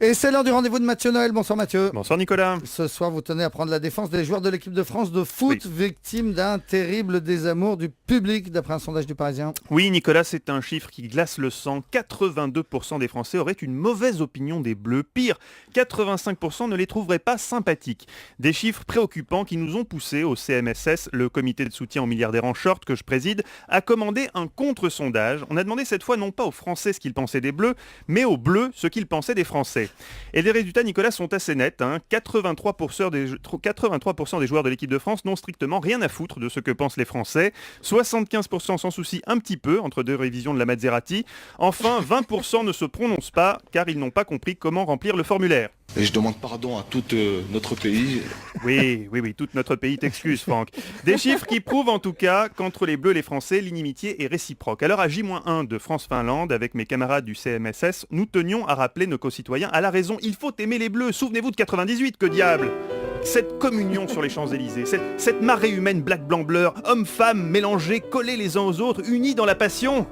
Et c'est l'heure du rendez-vous de Mathieu Noël. Bonsoir Mathieu. Bonsoir Nicolas. Ce soir, vous tenez à prendre la défense des joueurs de l'équipe de France de foot, victimes d'un terrible désamour du public, d'après un sondage du Parisien. Oui Nicolas, c'est un chiffre qui glace le sang. 82% des Français auraient une mauvaise opinion des Bleus. Pire, 85% ne les trouveraient pas sympathiques. Des chiffres préoccupants qui nous ont poussé au CMSS, le comité de soutien aux milliardaires en short que je préside, à commander un contre-sondage. On a demandé cette fois non pas aux Français ce qu'ils pensaient des Bleus, mais aux Bleus ce qu'ils pensaient des Français. Et les résultats, Nicolas, sont assez nets. 83% des joueurs de l'équipe de France n'ont strictement rien à foutre de ce que pensent les Français. 75% s'en soucient un petit peu, entre deux révisions de la Maserati. Enfin, 20% ne se prononcent pas, car ils n'ont pas compris comment remplir le formulaire. Et je demande pardon à tout notre pays. Oui, tout notre pays t'excuse, Franck. Des chiffres qui prouvent en tout cas qu'entre les Bleus et les Français, l'inimitié est réciproque. Alors à J-1 de France-Finlande, avec mes camarades du CMSS, nous tenions à rappeler nos concitoyens à la raison. Il faut aimer les Bleus, souvenez-vous de 98, que diable! Cette communion sur les Champs-Élysées, cette marée humaine black-blanc-bleu, hommes-femmes mélangés, collés les uns aux autres, unis dans la passion.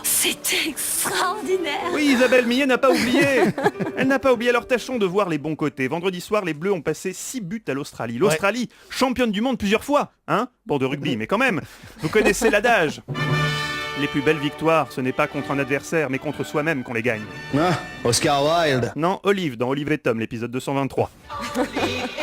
C'était extraordinaire. Oui, Isabelle Millet n'a pas oublié. Elle n'a pas oublié. Alors tâchons de voir les bons côtés. Vendredi soir, les Bleus ont passé 6 buts à l'Australie. L'Australie, championne du monde plusieurs fois. Bon, de rugby, mais quand même. Vous connaissez l'adage. Les plus belles victoires, ce n'est pas contre un adversaire, mais contre soi-même qu'on les gagne. Ah, Oscar Wilde. Non, Olive, dans Olive et Tom, l'épisode 223.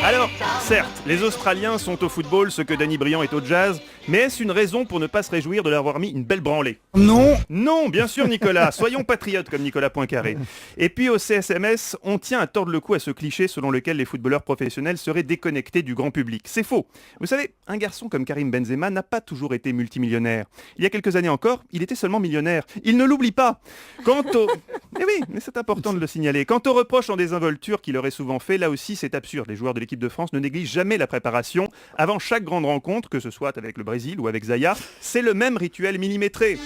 Alors, certes, les Australiens sont au football ce que Danny Briand est au jazz, mais est-ce une raison pour ne pas se réjouir de leur avoir mis une belle branlée ? Non. Non, bien sûr Nicolas, soyons patriotes comme Nicolas Poincaré. Et puis au CSMS, on tient à tordre le cou à ce cliché selon lequel les footballeurs professionnels seraient déconnectés du grand public. C'est faux. Vous savez, un garçon comme Karim Benzema n'a pas toujours été multimillionnaire. Il y a quelques années encore, il était seulement millionnaire. Il ne l'oublie pas. Eh oui, mais c'est important de le signaler. Quant aux reproches en désinvolture qu'il aurait souvent fait, là aussi c'est absurde. Les joueurs de l'équipe de France ne négligent jamais la préparation. Avant chaque grande rencontre, que ce soit avec le Brésil ou avec Zaya, c'est le même rituel millimétré.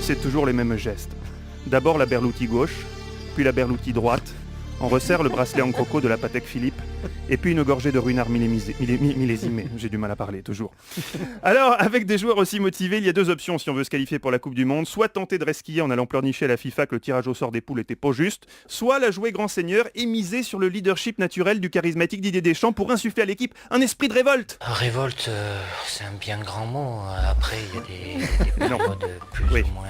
C'est toujours les mêmes gestes. D'abord la berloutie gauche, puis la berloutie droite. On resserre le bracelet en croco de la Patek Philippe, et puis une gorgée de ruinard millésimé. J'ai du mal à parler, toujours. Alors, avec des joueurs aussi motivés, il y a deux options si on veut se qualifier pour la Coupe du Monde. Soit tenter de resquiller en allant pleurnicher à la FIFA que le tirage au sort des poules était pas juste, soit la jouer grand seigneur et miser sur le leadership naturel du charismatique Didier Deschamps pour insuffler à l'équipe un esprit de révolte. Révolte, c'est un bien grand mot. Après, il y a des périodes plus ou moins...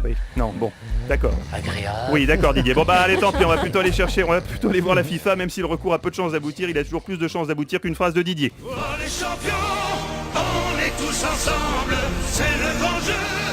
Oui, non, bon, d'accord. Agréable. Oui, d'accord Didier. Bon bah allez, tant pis, on va plutôt aller voir la FIFA, même si le recours a peu de chances d'aboutir, il a toujours plus de chances d'aboutir qu'une phrase de Didier. Oh les champions, on est tous ensemble, c'est le grand jeu.